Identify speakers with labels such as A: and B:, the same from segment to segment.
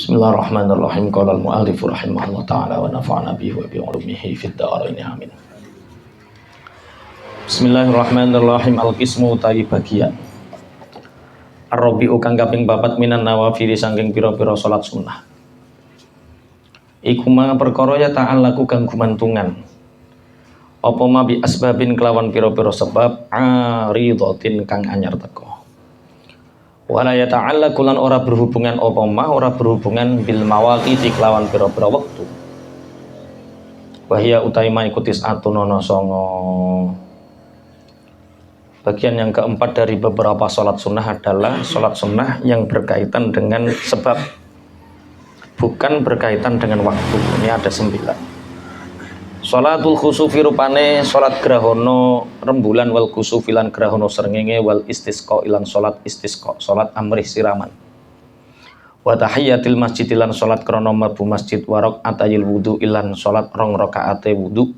A: Bismillahirrahmanirrahim. Qala al-mu'allif rahimahullah ta'ala wa nafa'ana bihi wa bi 'ulumihi fid dharain amin. Bismillahirrahmanirrahim. Al-qismu utawi bagian Ar-Rabi'u kang kaping 4 minan nawafil saking pira-pira salat sunnah. Iku ma perkara ya ta'allaku kang gumantungan. Apa ma bi asbabin kelawan pira-pira sebab aridatin kang anyar teko. Wala yata'allaqu lan ora berhubungan apa ma ora berhubungan bil mawaqiti kelawan pira-pira wektu. Wahya utaima ikutis atunono songo. Bagian yang keempat dari beberapa sholat sunnah adalah sholat sunnah yang berkaitan dengan sebab, bukan berkaitan dengan waktu. Ini ada 9. Sholatul khusufi rupane sholat grahono rembulan wal khusufi lan grahono srengenge wal istisqa ilan sholat istisqa, sholat amrih siraman. Wa tahiyatil masjid ilan sholat krono mlebu masjid warok atayil wudu ilan sholat rong rakaate wudu.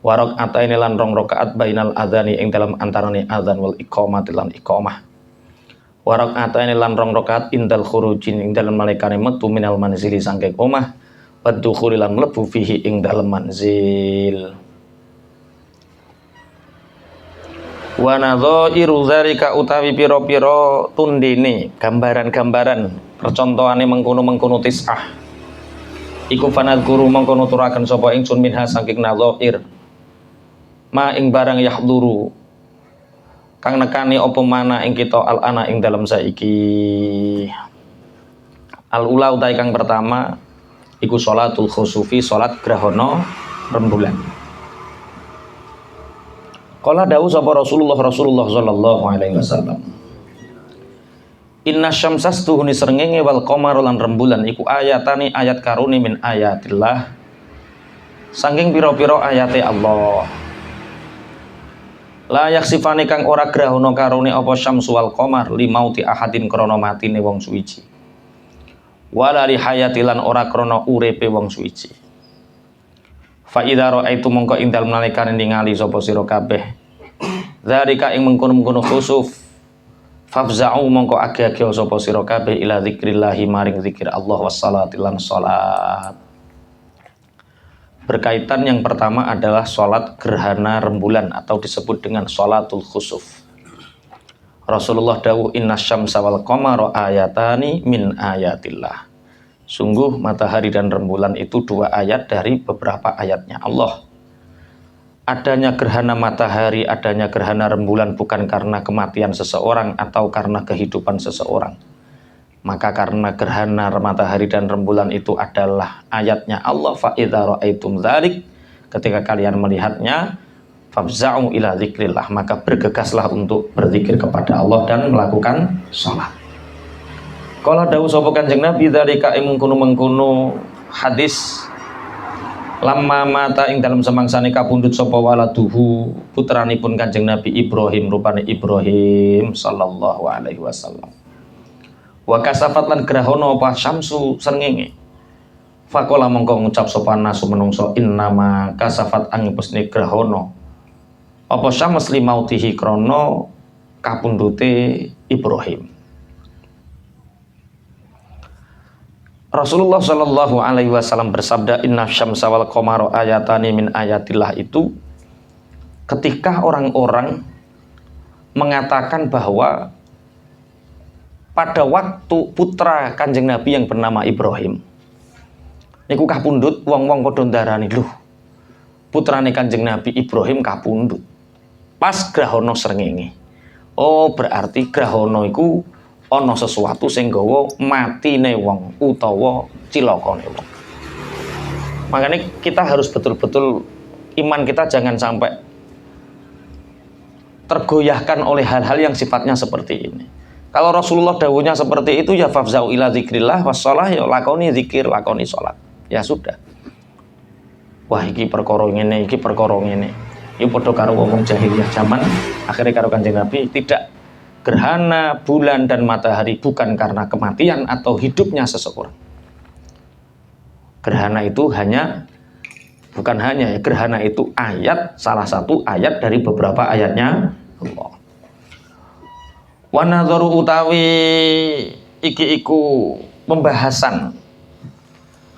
A: Warok ataine lan rong rakaat bainal adzani ing dalam antarane adzan wal iqamah lan iqamah. Warok ataine lan rong rakaat indal khurujin ing dalam nalikane metu minal manzili sangking omah. Waddukhuli lan mlebu fihi ing dalem manzil. Wa nadhairu dzalika utawi pira-pira tundene gambaran-gambaran percontohane mengkono-mengkono tis'ah. Iku fanadhkuru mengko nuturaken sapa ingsun minha saking nadhair. Ma ing barang yahduru kang nekani apa mana ing kita al-ana ing dalem saiki. Al-ula utai kang pertama iku sholatul khusufi, sholat grahono rembulan. Qala dawuh sapa Rasulullah sallallahu alaihi wasallam. Inna syamsas tuhuni srengenge wal qamar lan rembulan iku ayatani ayat karuni min ayatillah. Saking pira-pira ayate Allah. La yaksifani kang ora grahono karuni apa syamsu wal qamar limauti ahadin krana matine wong suwiji. Wala li hayatilan ora krana uripe wong suwiji. Fa idza raaitu mongko ing dalem nalikane ningali sapa sira kabeh zalika ing mengkono-mengkono khusuf fafza'u mongko age-age sapa sira kabeh ila zikrillah maring zikir Allah wassalati lan salat. Berkaitan yang pertama adalah salat gerhana rembulan atau disebut dengan salatul khusuf. Rasulullah dawuh inna syamsa wal qamara ayatani min ayatillah. Sungguh matahari dan rembulan itu 2 ayat dari beberapa ayatnya Allah. Adanya gerhana matahari, adanya gerhana rembulan bukan karena kematian seseorang atau karena kehidupan seseorang. Maka karena gerhana matahari dan rembulan itu adalah ayatnya Allah, fa idza raaitum dzalik, ketika kalian melihatnya fafza'u ila dzikrillah, maka bergegaslah untuk berzikir kepada Allah dan melakukan sholat. Qala dawuh sapa Kanjeng Nabi dzalika ing mengkono-mengkono hadis lamma mata ing dalam semangsane kapundhut sapa waladuhu putranipun Kanjeng Nabi Ibrahim rupane Ibrahim sallallahu alaihi wasallam. Wa kasafat lan grahono apa syamsu srengenge. Faqala mongko ngucap sapa nasu menungso innama kasafat angipusne grahono apa syams limautihi krono kapundute Ibrahim. Rasulullah sallallahu alaihi wasallam bersabda inna syamsa wal qamara ayatani min ayatillah itu ketika orang-orang mengatakan bahwa pada waktu putra Kanjeng Nabi yang bernama Ibrahim niku kapundhut wong-wong padha ndarani lho putrane Kanjeng Nabi Ibrahim kapundhut pas grahana srengenge. Oh, berarti grahana iku ana sesuatu sing gawa matine wong utawa cilakane wong. Makanya kita harus betul-betul iman kita jangan sampai tergoyahkan oleh hal-hal yang sifatnya seperti ini. Kalau Rasulullah dawuhnya seperti itu ya fafza'u ila zikrillah wassalah ya lakoni zikir, lakoni salat. Ya sudah. Wah iki perkara ngene, iki perkara ngene. Iki padha karo wong jahiliyah zaman akhirnya karo Kanjeng Nabi tidak. Gerhana bulan dan matahari bukan karena kematian atau hidupnya seseorang. Gerhana itu gerhana itu ayat, salah satu ayat dari beberapa ayatnya Allah. Wa nadharu utawi iki iku pembahasan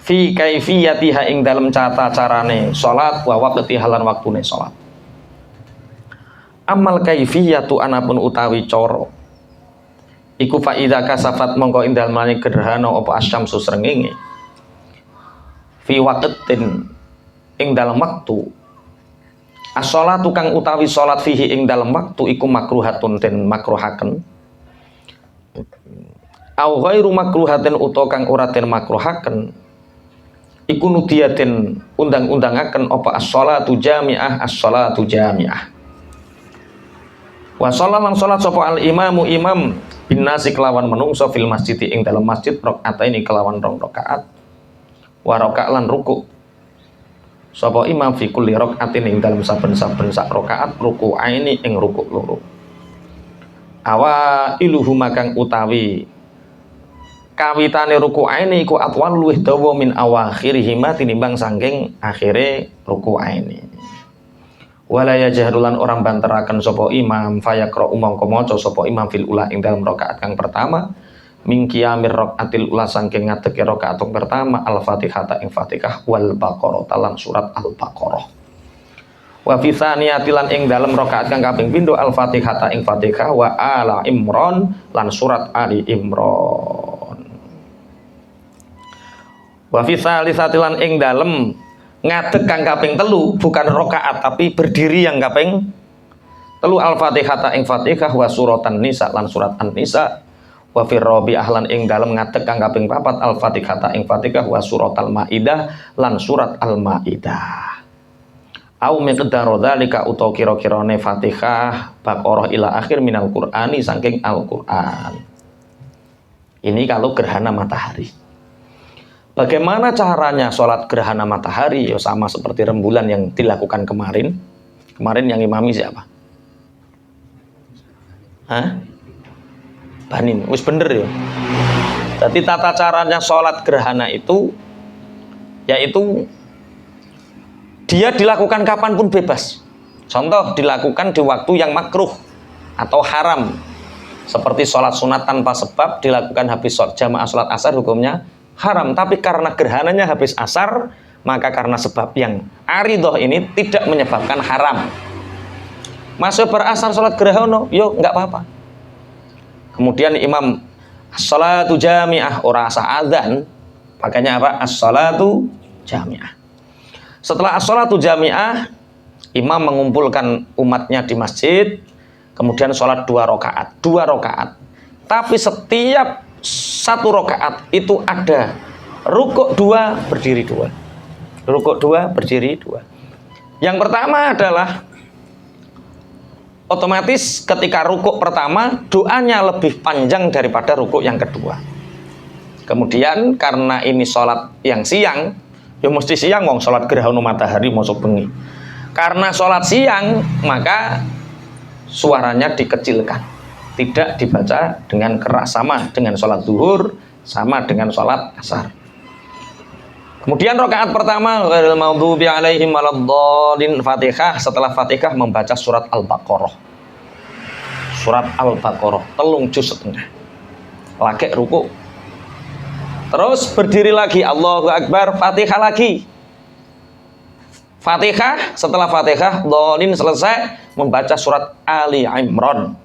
A: fi kaifiyatiha ing dalam carane salat wa waqtiha lan waktune salat. Amal kaifiyatu anapun utawi cara iku fa idza kasafat mongko ing dalem gerhana apa asyamsu srengenge fi waqtin ing dalam waktu as-sholatu kang utawi salat fihi ing dalam waktu iku makruhatun den makruhaken au ghairu makruhatin utawa kang ora den makruhaken iku nudiyatin undang-undangaken apa as-sholatu jami'ah as-sholatu jami'ah. Wa sholat sholat sapa al imamu imam bin nasi kelawan menungso fil masjid ing dalam masjid rakaat ini kelawan 2 rakaat wa rakaat lan ruku sapa imam fi kulli rakaatin ing dalam saben-saben sak rakaat ruku ini ing ruku loro. Awa iluhu makang utawi kawitane ruku ini iku atwal luwih dawa min awakhirihi tinimbang saking akhire ruku ini. Wala yajharulan orang banteraken sapa imam fayaqra mongko maca sapa imam fil ula ing dalam rakaat kang pertama min qiyamir rakaatil ula saking ngadeke rakaat pertama al-Fatihah ing Fatihah wal Baqarah talan surat al-Baqarah. Wa fi tsaniyatilan ing dalam rakaat kang kaping pindho al-Fatihah ing Fatihah wa ala Imran lan surat Ali Imran. Wa fi tsalisatilan ing dalam ngadeg kang kaping telu bukan rakaat tapi berdiri yang kaping telu al-Fatihah ing Fatihah wa suratan nisa lan surat an-nisa wa fi rabi'ah lan ing dalem ngadeg kang kaping 4 al-Fatihah ing Fatihah wa surat al-Maidah lan surat al-Maidah. Au miqdaru dzalika utawa kira-kirane Fatihah Baqarah ila akhir minal Qur'ani saking Al-Qur'an. Ini kalau gerhana matahari. Bagaimana caranya sholat gerhana matahari? Ya sama seperti rembulan yang dilakukan kemarin. Kemarin yang imami siapa? Hah? Banin, wis bener ya. Jadi tata caranya sholat gerhana itu, yaitu dia dilakukan kapanpun bebas. Contoh dilakukan di waktu yang makruh atau haram, seperti sholat sunat tanpa sebab dilakukan habis jamaah sholat asar hukumnya haram, tapi karena gerhananya habis asar, maka karena sebab yang aridoh ini tidak menyebabkan haram. Masuk berasar sholat gerhana, yuk nggak apa-apa. Kemudian imam as-sholatu jami'ah ora asa adzan, pakainya apa? As-sholatu jami'ah. Setelah as-sholatu jami'ah, imam mengumpulkan umatnya di masjid, kemudian sholat 2 rakaat. Tapi setiap 1 rakaat itu ada rukuk 2 berdiri 2, rukuk 2 berdiri 2. Yang pertama adalah otomatis ketika rukuk pertama doanya lebih panjang daripada rukuk yang kedua. Kemudian karena ini sholat yang siang, ya mesti siang wong sholat gerhana matahari masuk bengi. Karena sholat siang maka suaranya dikecilkan, tidak dibaca dengan keras, sama dengan sholat zuhur, sama dengan sholat asar. Kemudian rakaat pertama ghairil maghdubi alaihim waladdallin Fatihah, setelah Fatihah membaca surat Al-Baqarah. Surat Al-Baqarah 3 juz setengah. Lagi ruku. Terus berdiri lagi, Allahu Akbar, Fatihah lagi. Fatihah, setelah Fatihah dhalin selesai membaca surat Ali Imran.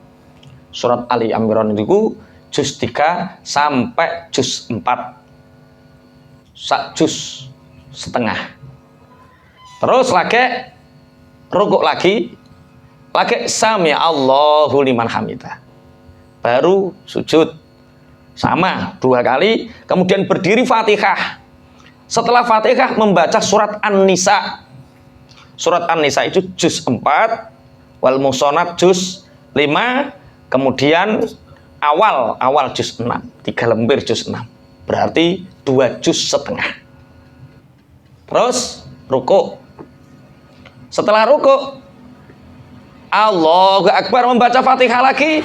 A: Surat Ali Imran itu juz 3 sampai juz 4. Sak juz setengah. Terus lagi rukuk lagi sami Allahu liman hamidah. Baru sujud. Sama 2 kali, kemudian berdiri Fatihah. Setelah Fatihah membaca surat An-Nisa. Surat An-Nisa itu juz 4, wal musonat juz 5, kemudian awal juz 6, 3 lembar juz 6. Berarti 2 juz setengah. Terus rukuk. Setelah rukuk, Allahu Akbar, membaca Fatihah lagi.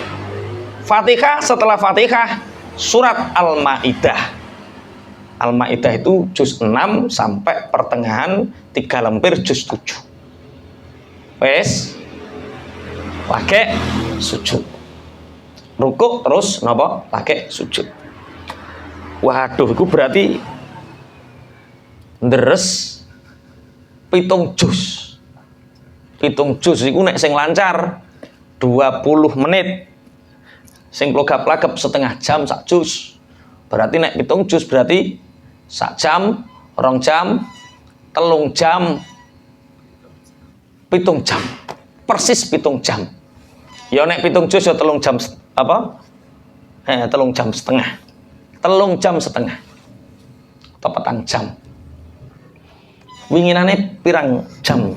A: Fatihah, setelah Fatihah surat Al-Maidah. Al-Maidah itu juz 6 sampai pertengahan 3 lembar juz 7. Wes lagi sujud. Rukuk terus napa? Lagi sujud. Waduh, itu berarti deres 7 juz. 7 juz itu nek sing lancar 20 menit. Sing plogap-plagep setengah jam sak juz. Berarti nek 7 juz berarti sak jam, 2 jam, 3 jam, 7 jam. Persis 7 jam. Ya nek 7 juz ya 3 jam apa? 3 jam setengah. 3 jam setengah. Atau 4 jam. Winginane pirang jam?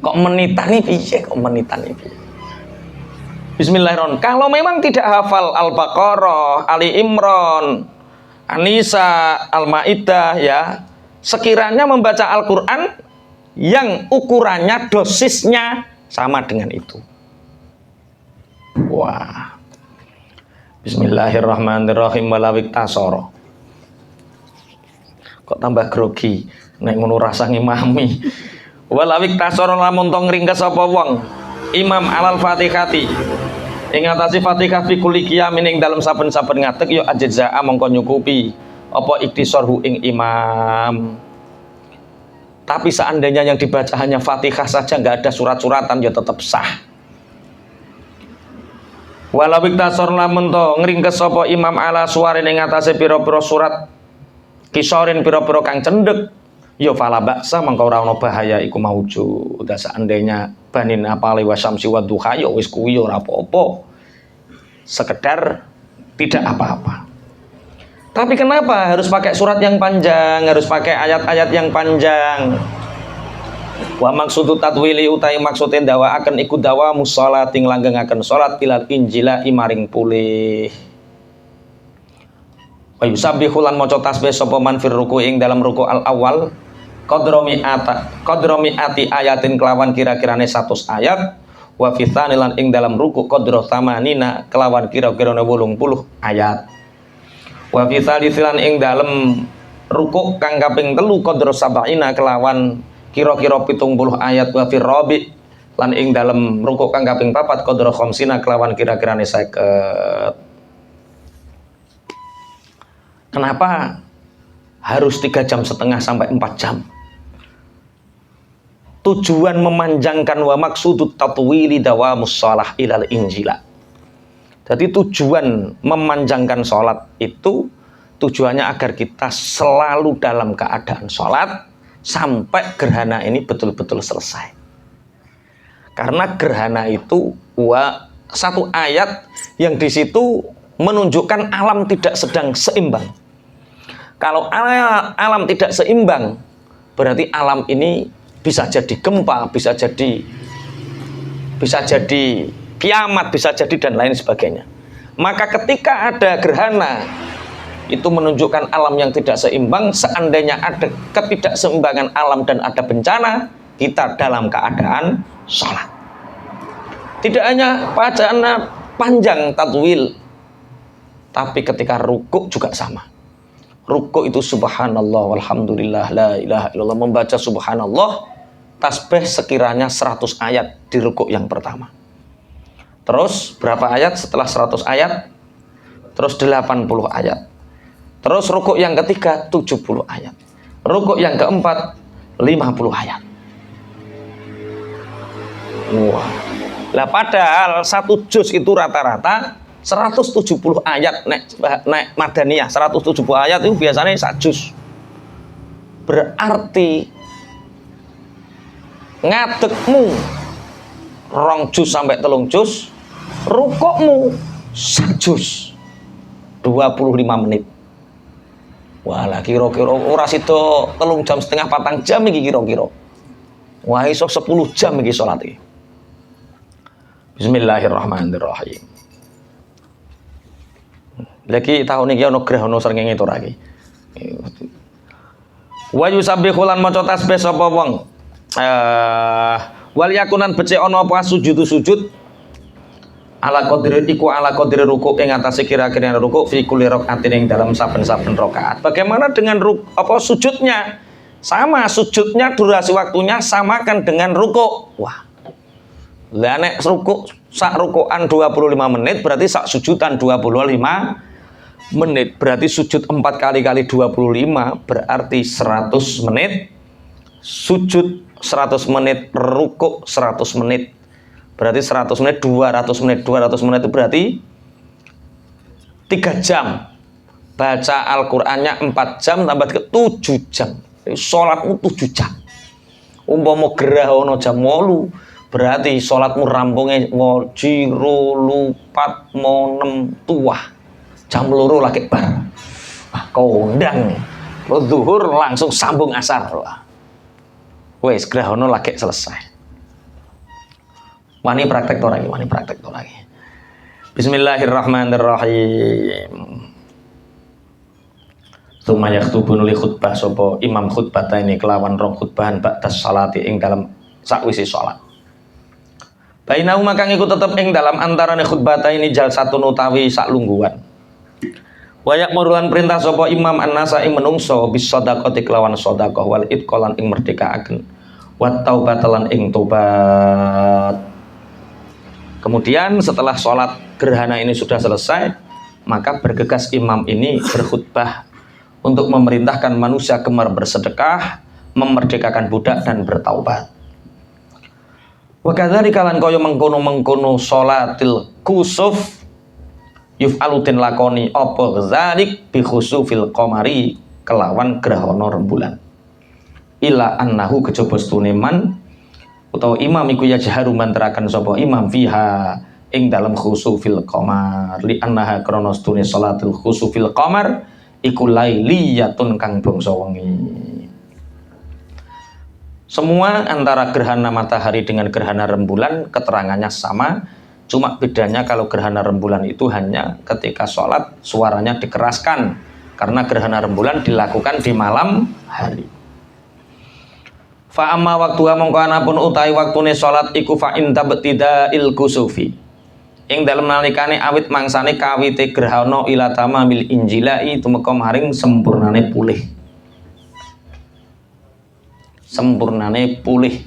A: Kok menitani piye? Bismillahirrahmanirrahim. Kalau memang tidak hafal Al-Baqarah, Ali Imran, An-Nisa, Al-Maidah ya, sekiranya membaca Al-Qur'an yang ukurannya, dosisnya sama dengan itu. Wah. Bismillahirrahmanirrahim. Walawik tasoro. Kok tambah grogi nek ngono rasane mami. Walawik tasoro lamun tong ringkes apa wong imam alal fatihati ing atase Fatihah fi kulli qiyamin ing dalem saben-saben ngadeg ya ajza mongko nyukupi apa iktisorhu ing imam. Tapi seandainya yang dibaca hanya Fatihah saja, nggak ada surat-suratan, ya tetap sah. Walau iktasor lamun to ngringkes sapa imam ala suwarin ing atase pira-pira surat kisorin pira-pira kang cendhek ya fala baksa mangko ora ana bahaya iku maujud. Seandainya banin apale wasamsi wa duha ya wis kuwi ora apa-apa. Sekedar tidak apa-apa. Tapi kenapa harus pakai surat yang panjang, harus pakai ayat-ayat yang panjang? Wa maksudu tatwili utai maksudin dawa akan ikut dawa musolat ting langgeng akan solat bilal injila imaring pulih. Wa yusabbihu lan maca tasbih sapa man fir ruku ing dalam ruku al awal qadromi ati ayatin kelawan kira-kirane 100 ayat wa fi lan ing dalam ruku qadro tamanina kelawan kira-kirane 80 ayat. Wa fi lan ing dalam ruku kang kaping 3 qadro sabaina kelawan kira-kira 70 ayat. Wa fir rabi lan ing dalam rukuk kang kaping 4 qadra khamsina kelawan kira-kirane 50. Kenapa harus 3,5 jam sampai 4 jam? Tujuan memanjangkan wa maksudut tatwili dawamus shalah ilal injila. Jadi tujuan memanjangkan sholat itu tujuannya agar kita selalu dalam keadaan sholat sampai gerhana ini betul-betul selesai. Karena gerhana itu satu ayat yang di situ menunjukkan alam tidak sedang seimbang. Kalau alam tidak seimbang, berarti alam ini bisa jadi gempa, bisa jadi kiamat, bisa jadi dan lain sebagainya. Maka ketika ada gerhana itu menunjukkan alam yang tidak seimbang. Seandainya ada ketidakseimbangan alam dan ada bencana, kita dalam keadaan sholat. Tidak hanya bacaannya panjang tatwil, tapi ketika rukuk juga sama. Rukuk itu subhanallah walhamdulillah la ilaha illallah, membaca subhanallah tasbih sekiranya 100 ayat di rukuk yang pertama. Terus berapa ayat setelah 100 ayat? Terus 80 ayat. Terus rukuk yang ketiga 70 ayat. Rukuk yang keempat 50 ayat. Wah. Lah padahal 1 juz itu rata-rata 170 ayat nek Madaniyah 170 ayat itu biasanya 1 juz. Berarti ngadegmu 2 juz sampai 3 juz, rukukmu 1 juz 25 menit. Walah kira-kira ora sida 3,5 jam 4 jam iki kira-kira. Wah iso 10 jam iki salat iki. Bismillahirrahmanirrahim. Lagi tahun iki ana grahana srengenge to ra iki. Wa yusabbihu lan maca tasbih sapa wong. Wal yakunan becik ana apa sujud ala qadri rukuk ing atase kira-kira rukuk fi kulli rakaatin ing dalam saben-saben rakaat. Bagaimana dengan sujudnya? Sama, sujudnya durasi waktunya samakan dengan rukuk. Wah. Lah nek rukuk sak rukukan 25 menit berarti sak sujudan 25 menit, berarti sujud 4 kali kali 25 berarti 100 menit. Sujud 100 menit, rukuk 100 menit. Berarti 100 menit 200 menit. 200 menit itu berarti 3 jam. Baca Al-Qur'annya 4 jam tambah 7 jam. Salatmu 7 jam. Umpama gerah ono jam 8, berarti salatmu rampunge jiro lupat monem tuah. Jam 2 lagi bar. Kondang. Zuhur langsung sambung asar. Wes grahono lagi selesai. Wani praktek to lagi. Bismillahirrahmanirrahim. Tsumma yaktubu nuli khutbah sapa imam khutbah ini kelawan rong khutbahan ba'das salati ing dalam sakwise salat. Bainahu makang iku tetep ing dalam antarane khutbah ini jalsatun utawi sak lungguhan. Wayak murulan perintah sapa imam an-nasa ing menungso bis shadaqati kelawan sedekah wal itqalan ing merdekaaken wat taubatalan ing tobat. Kemudian setelah sholat gerhana ini sudah selesai, maka bergegas imam ini berkhutbah untuk memerintahkan manusia gemar bersedekah, memerdekakan budak dan bertaubat. Wa kadzalika lan kaya mengkono-mengkono sholatil kusuf yuf'alutin lakoni apa dzalik bi khusufil qamari kelawan grahana rembulan. Ila annahu kejaba stune man utawa imam iku yajharu manterakan sapa imam fiha ing dalam khusufil qamar li annaha krana stune salatul khusufil qamar iku lailiyatun kang bangsa wengi. Semua antara gerhana matahari dengan gerhana rembulan keterangannya sama, cuma bedanya kalau gerhana rembulan itu hanya ketika sholat suaranya dikeraskan karena gerhana rembulan dilakukan di malam hari. Fa amma waktuha mongko anapun utahi waktune salat iku fa inta btida'il kusufi. Ing dalem nalikane awit mangsane kawite grahana ila tamamil injilai tumeka maring sempurnane pulih. Sempurnane pulih.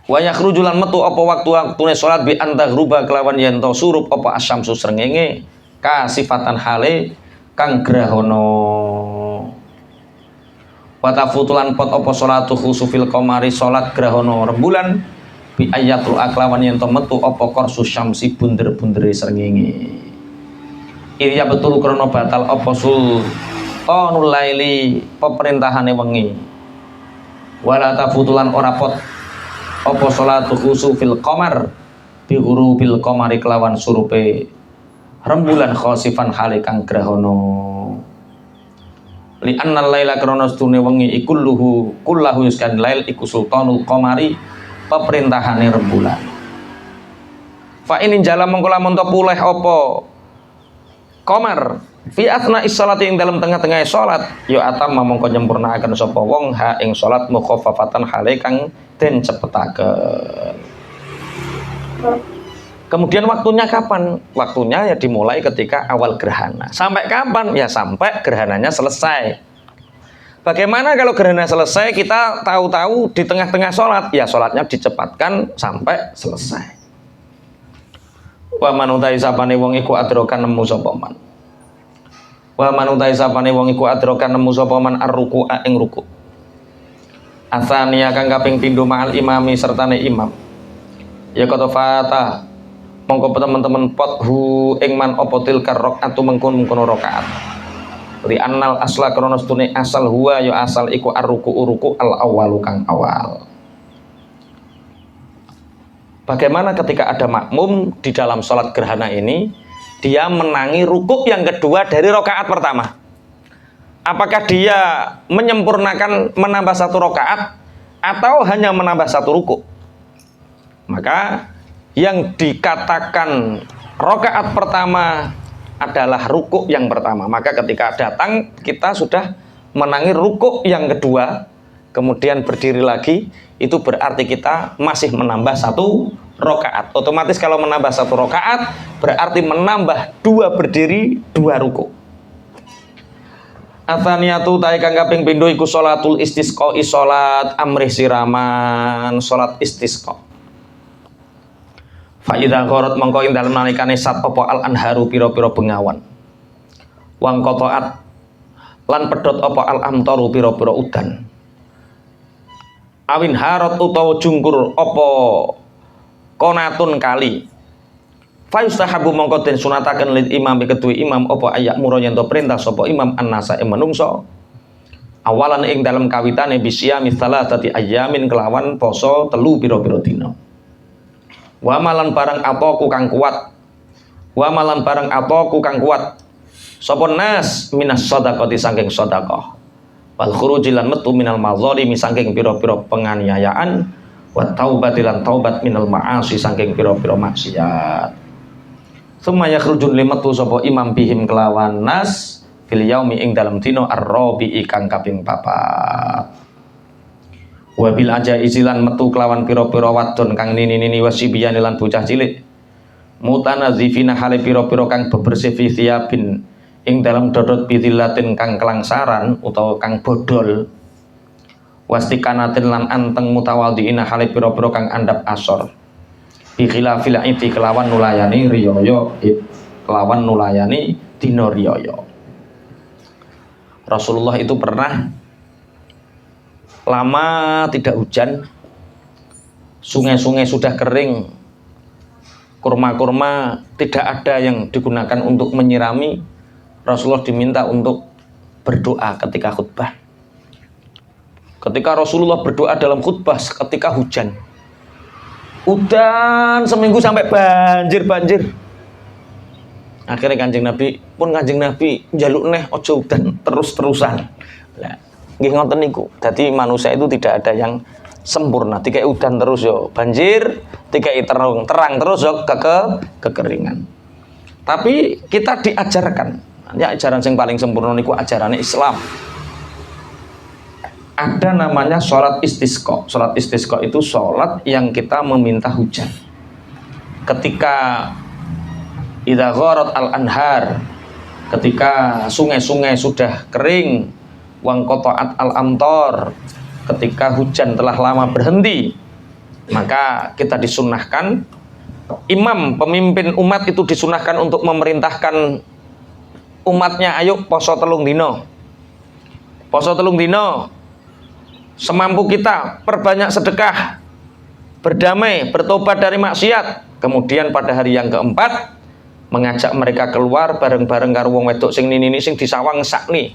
A: Wa yakhruju lan metu apa waktune salat bi antagruba kelawan yen to surup apa asyamsu srengenge kasifatan hale kang grahana watafutulan pot opo sholatu khusufil qamari sholat grahana rembulan bi ayatul aklawan yen to metu opo korsu syamsi bunder-bundere srengenge. Iya betul krana batal opo sultanul laili pemerintahane wengi. Wala tafutulan ora pot opo sholatu khusufil qamar bi ghurubil qamari kelawan surupe rembulan khosifan hale kang grahana. Li annal laila krana stune wengi iku kullahu yuskan lail iku sultanul qamari pemerintahane rembulan. Fa in jala mongko lamun to pulih apa qamar fi asna is-shalati ing dalam tengah-tengah salat ya atam mongko nyempurnaaken sapa wong ha ing salat mukhaffafatan hale kang den cepetaken. Kemudian waktunya kapan? Waktunya ya dimulai ketika awal gerhana. Sampai kapan? Ya sampai gerhananya selesai. Bagaimana kalau gerhana selesai kita tahu-tahu di tengah-tengah sholat? Ya sholatnya dicepatkan sampai selesai. Wa manutai sapane wong iku adrokan nemu sapa man. Wa manutai sapane wong iku adrokan nemu sapa man ar-ruku'a ing ruku'. Asaniya kang kaping pindho ma'al imami sertane imam. Ya kata fata mongko teman-teman pot hu ing man apa tilkar rakaatu mengkon-mengkono rakaat. Li annal asla krana stune asal huwa ya asal iku ar-ruku' al awalu kang awal. Bagaimana ketika ada makmum di dalam sholat gerhana ini dia menangi rukuk yang kedua dari rakaat pertama? Apakah dia menyempurnakan menambah satu rakaat atau hanya menambah satu rukuk? Maka yang dikatakan rakaat pertama adalah rukuk yang pertama. Maka ketika datang kita sudah menangi rukuk yang kedua, kemudian berdiri lagi, itu berarti kita masih menambah satu rakaat. Otomatis kalau menambah satu rakaat berarti menambah dua berdiri, dua rukuk. Atsaniyatu ta'i kang kaping pindho iku sholatul istisqa, salat amrih siraman, salat istisqa. Fa idza gharat mongko ing dalem nalikane sat apa al anharu pira-pira bengawan. Wang qataat lan pedhot apa al amtaru pira-pira udan. Awin harat utawa jungkur apa konatun kali. Fa yustahabu mongko den sunataken lil imam kedue imam apa ayak muro yen to perintah sapa imam annasa ing manungsa. Awalan ing dalam kawitane bisya misalah tati ayamin kelawan poso telu pira-pira dina. Wa malan barang ataku kang kuat. Wa malan barang ataku kang kuat. Sapa nas minas shadaqati saking sedekah. Wal khuruji lan metu minal mazalimi saking pira-pira penganiayaan wa taubati lan taubat minal ma'asi saking pira-pira maksiat. Summa yakhrujun limetu sapa imam bihim kelawan nas fil yaumi ing dalam dina ar-rabi'i kang kaping 4. Wabil aja isilan metu kelawan piro-piro wadon kang nini-nini wasibiyani lan bocah cilik mutanazifina hale piro-piro kang bebersih fi thiyabin ing dalam dodot bidilatin kang kelangsaran utawa kang bodol wastikanatin lan anteng mutawadhiina hale piro-piro kang andap asor bi khilafil iti kelawan nulayani riyaya kelawan nulayani dina riyaya. Rasulullah itu pernah lama tidak hujan, sungai-sungai sudah kering, kurma-kurma tidak ada yang digunakan untuk menyirami. Rasulullah diminta untuk berdoa ketika khutbah. Ketika Rasulullah berdoa dalam khutbah ketika hujan, udan seminggu sampai banjir. Akhirnya Kanjeng Nabi njaluk neh ojo udan terus-terusan. Lah nggih ngoten niku. Dadi manusia itu tidak ada yang sempurna. Dikai udan terus yo banjir, dikai terang terus yo kekeringan. Tapi kita diajarkan, ya ajaran yang paling sempurna niku ajarannya Islam. Ada namanya sholat istisqa. Sholat istisqa itu sholat yang kita meminta hujan. Ketika idza gharat al-anhar, ketika sungai-sungai sudah kering, wang qata'at al-amtar, ketika hujan telah lama berhenti, maka kita disunahkan, imam pemimpin umat itu disunahkan untuk memerintahkan umatnya, ayo poso telung dino, semampu kita perbanyak sedekah, berdamai, bertobat dari maksiat. Kemudian pada hari yang keempat mengajak mereka keluar bareng-bareng karo wong wedok sing nini sing disawang sakni,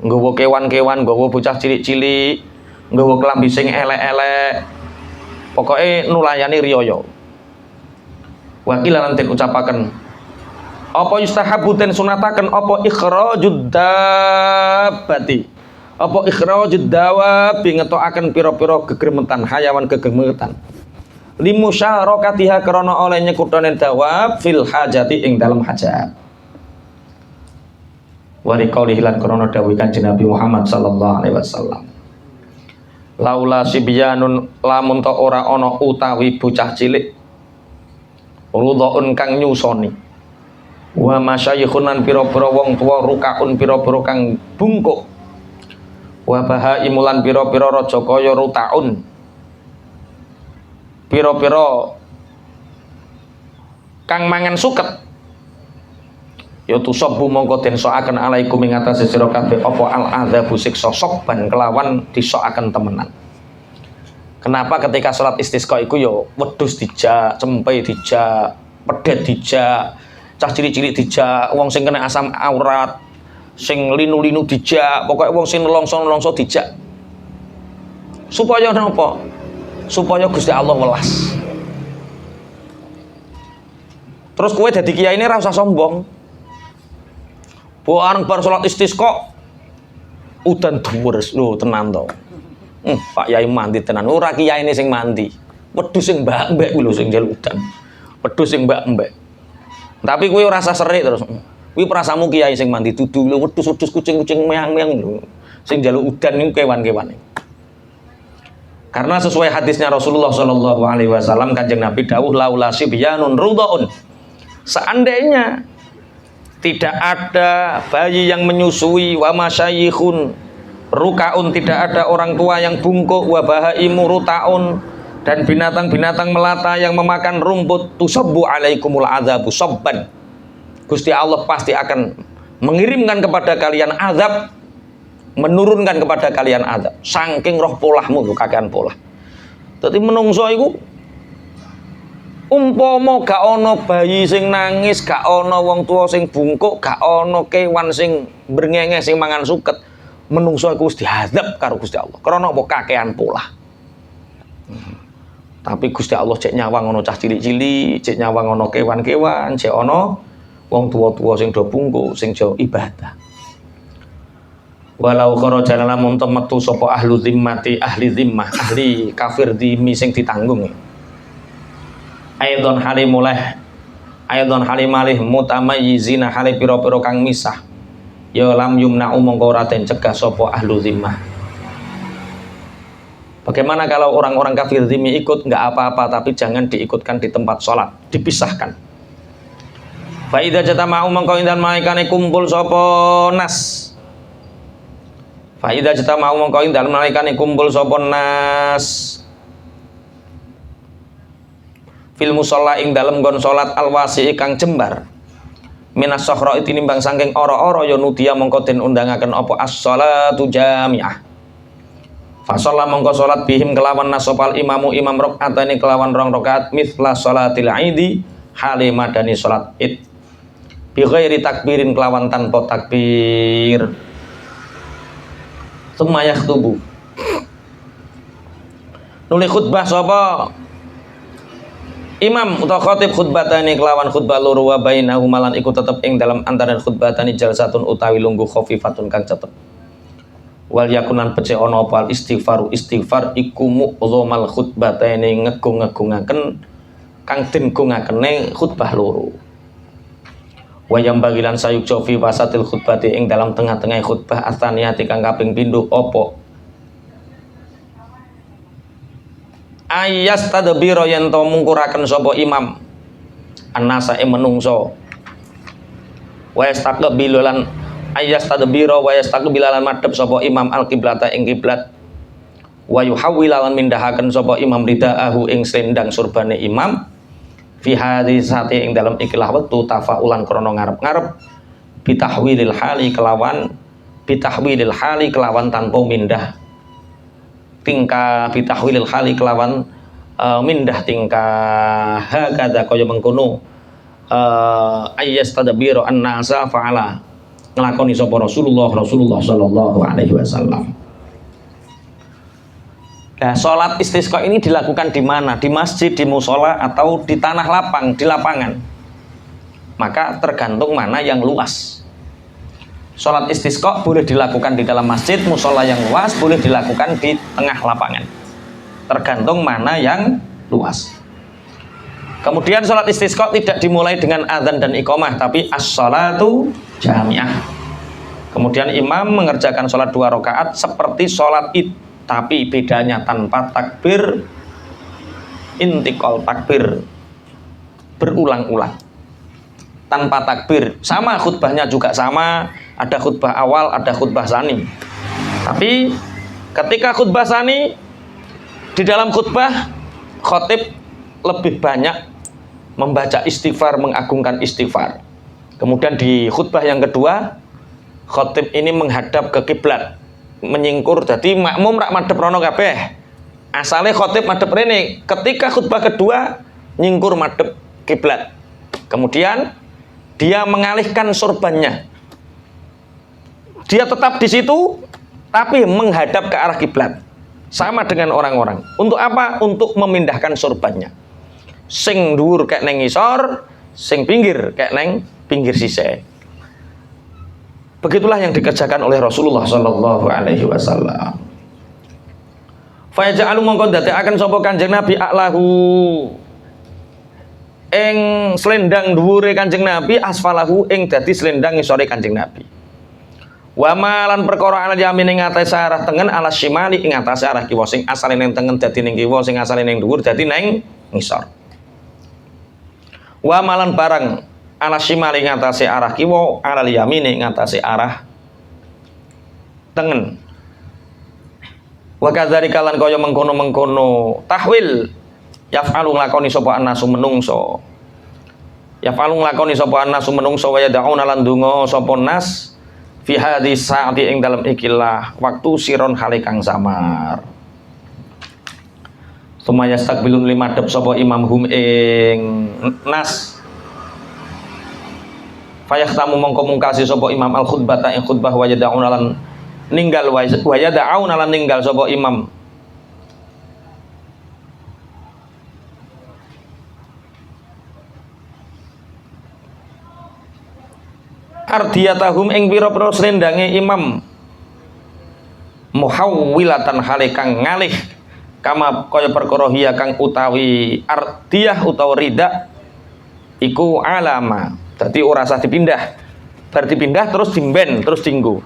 A: nggawa kewan-kewan, nggawa bocah cilik-cilik, nggawa klambi sing elek-elek, pokoknya nulayani riyaya. Wakil lan den ucapaken apa yustahabu den sunataken apa ikhrajud dabbati, apa ikhrajud dawab ngetokaken pira-pira gegermetan hayawan gegermetan limusyarakatiha krana oleh nyekutane dawab fil hajati ing dalam hajat. Wari qaulihi lan krana dawuh Kanjeng Nabi Muhammad sallallahu alaihi wasallam, laula sibyanun lamun ta ora ana utawi bocah cilik rudhaun kang nyusoni wa masyayikhun lan pira-pira wong tuwa rukaun pira-pira kang bungkuk wa bahaimulan pira-pira raja kaya rutaun pira-pira kang mangan suket ya tusabbu mongko den sokaken alaikum ing atase sira kabeh apa al adzabu siksa sokban kelawan disokaken temenan. Kenapa ketika sholat istisqa iku ya wedhus dijak, cempe dijak, pedet dijak, cah cilik-cilik dijak, wong sing kena asam aurat, sing linu-linu dijak, pokoknya wong sing nelongso-nelongso dijak. Supaya napa? Supaya Gusti Allah welas. Terus kowe dadi kiai ini ora usah sombong. Bareng bar salat istisqa udan dhuwur lho tenan to. Pak Yai mandi tenan. Ora kiai ini sing mandi. Wedhus sing mbak-mbek kuwi lho sing njaluk udan. Wedhus sing mbak-mbek. Tapi kowe ora usah serik terus. Kuwi prasamu kiai sing mandi dudu lho wedhus-wedhus kucing-kucing meang-meang lho. Sing njaluk udan niku kewan-kewane. Karena sesuai hadisnya Rasulullah Shallallahu Alaihi Wasallam, Kanjeng Nabi dawuh laula sibyanun rudhaun, seandainya tidak ada bayi yang menyusui, wa masyayikhun rukaun, tidak ada orang tua yang bungkuk, wa bahaimu rutaun, dan binatang-binatang melata yang memakan rumput, tusabbu alaikumul adzabu sabban. Gusti Allah pasti akan mengirimkan kepada kalian azab, menurunkan kepada kalian azab saking roh polahmu kakean polah. Dadi menungso iku umpama gak ana bayi sing nangis, gak ana wong tua sing bungkuk, gak ana kewan sing brengenge sing mangan suket, menungso iku wis diazab karo Gusti Allah krana apa kakean polah. Tapi Gusti Allah cek nyawang ana cah cilik-cilik, cek nyawang ana kewan-kewan, cek ana wong tua-tua sing do bungkuk, sing do ibadah. Walau kharaja lamun metu sapa ahlu zimmati, ahli zimmah, ahli kafir dhimmi sing ditanggung. Aidon halimuleh, aidon halimalih mutamayyizina hali pira-pira kang misah. Ya lam yumna mongko ora den cegah sapa ahlu zimmah. Bagaimana kalau orang-orang kafir dhimmi ikut, nggak apa-apa, tapi jangan diikutkan di tempat sholat, dipisahkan. Fa idza jatama'u mongko indan malaikane kumpul sapa nas. Fa idza jatama'u mongko indan malaikane kumpul sapa nas. Fil musalla ing dalem nggon salat alwasi kang jembar. Minas sahra tinimbang saking ora-ora ya nudia mongko den undangaken apa as-shalatu jami'ah. Fasalla mongko salat bihim kelawan nasopal imamu imam rakaatane kelawan rong rakaat mithla salatil aidi hale madani salat id bi ghairi takbirin kelawan tanpa takbir. Semayah tubuh nuli khutbah sapa imam utawa khatib khutbatane kelawan khutbah loro wa bainahuma lan iku tetep ing dalam antaraning khutbatane jalsatun utawi lungguh khafifatun kang cepet. Wal yakunan pece ono opal istighfar iku mu'dhamal khutbataini ngegung-ngegungaken kang den gungakene khutbah loro. Wayam bagilan sayuk jofi wasatil khutbati ing dalam tengah-tengah khutbah atsaniyati kang kaping pindho apa ayas tadbira yen to mungkuraken sapa imam annasa ing menungso wa yastaqbilu lan ayas tadbira wa yastaqbilan madhep sapa imam al-qiblata ing kiblat wa yuhawwilan mindahaken sapa imam ridaahu ing slendang surbane imam fi hadisati ing dalam ikilah wektu tafaulan krana ngarep-ngarep bitahwilil hali kelawan tanpa mindah tingkah bitahwilil hali kelawan mindah tingkah hakadha kaya mengkono ayas tadbira annasa fa'ala ngelakoni sapa Rasulullah sallallahu alaihi wasallam. Nah, sholat istisqa ini dilakukan di mana? Di masjid, di musola, atau di tanah lapang, di lapangan? Maka tergantung mana yang luas. Sholat istisqa boleh dilakukan di dalam masjid, musola yang luas boleh dilakukan di tengah lapangan. Tergantung mana yang luas. Kemudian sholat istisqa tidak dimulai dengan adzan dan iqamah, tapi as-sholatu jami'ah. Kemudian imam mengerjakan sholat 2 rakaat seperti sholat id, tapi bedanya tanpa takbir intiqal, takbir berulang-ulang tanpa takbir. Sama khutbahnya juga sama, ada khutbah awal, ada khutbah sani. Tapi ketika khutbah sani, di dalam khutbah khatib lebih banyak membaca istighfar, mengagungkan istighfar. Kemudian di khutbah yang kedua, khatib ini menghadap ke kiblat, menyingkur, jadi makmum rak madhep rono kabeh. Asale khatib madhep rene, ketika khutbah kedua nyingkur madhep kiblat. Kemudian dia mengalihkan sorbannya. Dia tetap di situ tapi menghadap ke arah kiblat. Sama dengan orang-orang. Untuk apa? Untuk memindahkan sorbannya. Sing dhuwur kek neng ngisor, sing pinggir kek neng pinggir sisih. Begitulah yang dikerjakan oleh Rasulullah sallallahu alaihi wasallam. Fa ja'alu mongko dadekaken sapa Kanjeng Nabi a'lahu ing slendang dhuwure Kanjeng Nabi asfalahu ing dadi slendang ngisore Kanjeng Nabi. Wa malan perkara alal yamin ing atase arah tengen alas shimali ing atase arah kiwa, sing asale ning tengen dadi ning kiwa, sing asale ning dhuwur dadi ning ngisor. Wa malan barang ala shimali ngatasi arah kiwa, alal yamini ngatasi arah tengen. Wa kadzalika lan kaya mengkono-mengkono tahwil yaf'alu nglakoni sapa annasu menungso. Yaf'alu nglakoni sapa annasu menungso wa yad'una lan donga sapa nas fi hadis saati ing dalem ikilah waktu siron hale kang samar. Sumaya stakbilun limadhep sapa imam hum ing nas. Fayahtamu mongko mungkasi sapa imam al khutbata ing khutbah wa yad'una lan ninggal wa yad'una lan ninggal sapa imam ardiyatahum ing pira-pira srendange imam muhawwilatan hale kang ngalih kama kaya perkara hiya kang utawi ardiyah utawa rida iku alama dadi ora usah dipindah bar dipindah terus dimben terus dinggo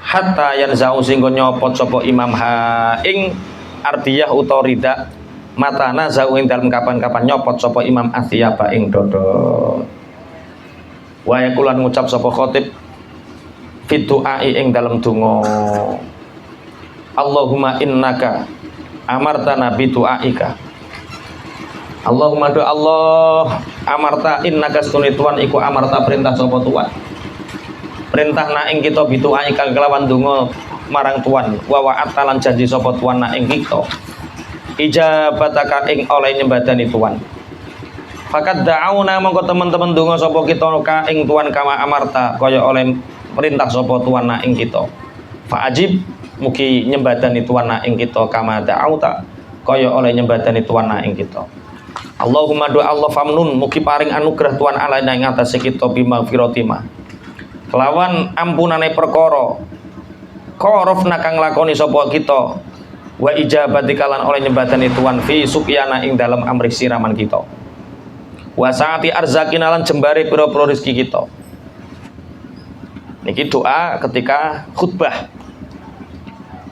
A: hatta yanzau singgo nyopot sapa imam ha ing ardiyah utawa rida matana zau ing dalem kapan-kapan nyopot sapa imam athiyaba ing dodot wa yakulan ngucap sapa khatib fit du'ai ing dalem donga Allahumma innaka amartana bi du'aika Allahumma do Allah amarta innaka sunni tuan iku amarta perintah sapa tuan perintah na ing kita bi du'aika kelawan donga marang tuan wa wa'ata lan janji sapa tuan na ing kita ijabataka ing oleh nyembadani tuan fakat da'auna mongko teman-teman donga sapa kita ka ing tuan kama amarta kaya oleh perintah sapa tuan na ing kita fa ajib mugi nyembadani tuan na ing kita kama da'auta kaya oleh nyembadani tuan na ing kita Allahumma do Allah famnun mugi paring anugerah tuan alaina ing atase kita bima firotima kelawan ampunane perkara qarafna kang lakoni sapa kita wa ijabati kalan oleh nyembadani tuan fi suqyana ing dalam amrih siraman kita wa saati arzakina lan jembare pira-pira rezeki kita niki doa ketika khutbah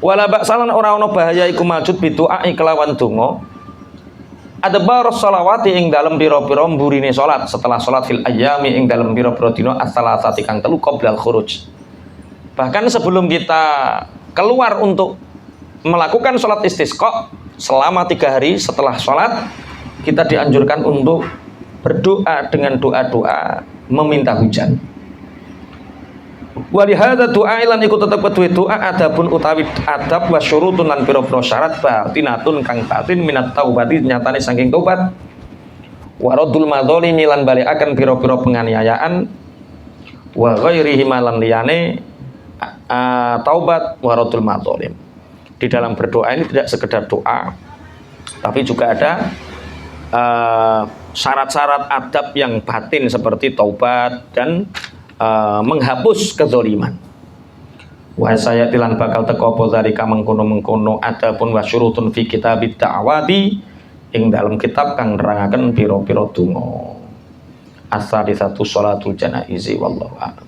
A: wala baksalan ora ana bahaya iku majud bidoa kelawan donga adbar sholawati ing dalam pira-pira mburine salat setelah salat fil ayami ing dalam pira-pira dina as-salasati kang telu qoblal khuruj bahkan sebelum kita keluar untuk melakukan salat istisqa selama 3 hari setelah salat kita dianjurkan untuk berdoa dengan doa-doa meminta hujan. Walihada doa ilan ikut tetap kedua doa adabun utawi adab wa syurutun lan pira-pira syarat batinatun kang batin minat taubati nyatane saking taubat wa raddul madzalimi lan balekaken pira-pira penganiayaan wa ghairihi lan liyane taubat wa raddul madzalim. Di dalam berdoa ini tidak sekedar doa tapi juga ada syarat-syarat adab yang batin seperti taubat dan menghapus kezaliman. Wa saya tilan bakal teko apa zalika mengkono-mengkono adapun wasyurutun fi kitabid da'wati ing dalam kitab kang nerangaken pira-pira donga. As-salisatu sholatul janaizi wallahu a'lam.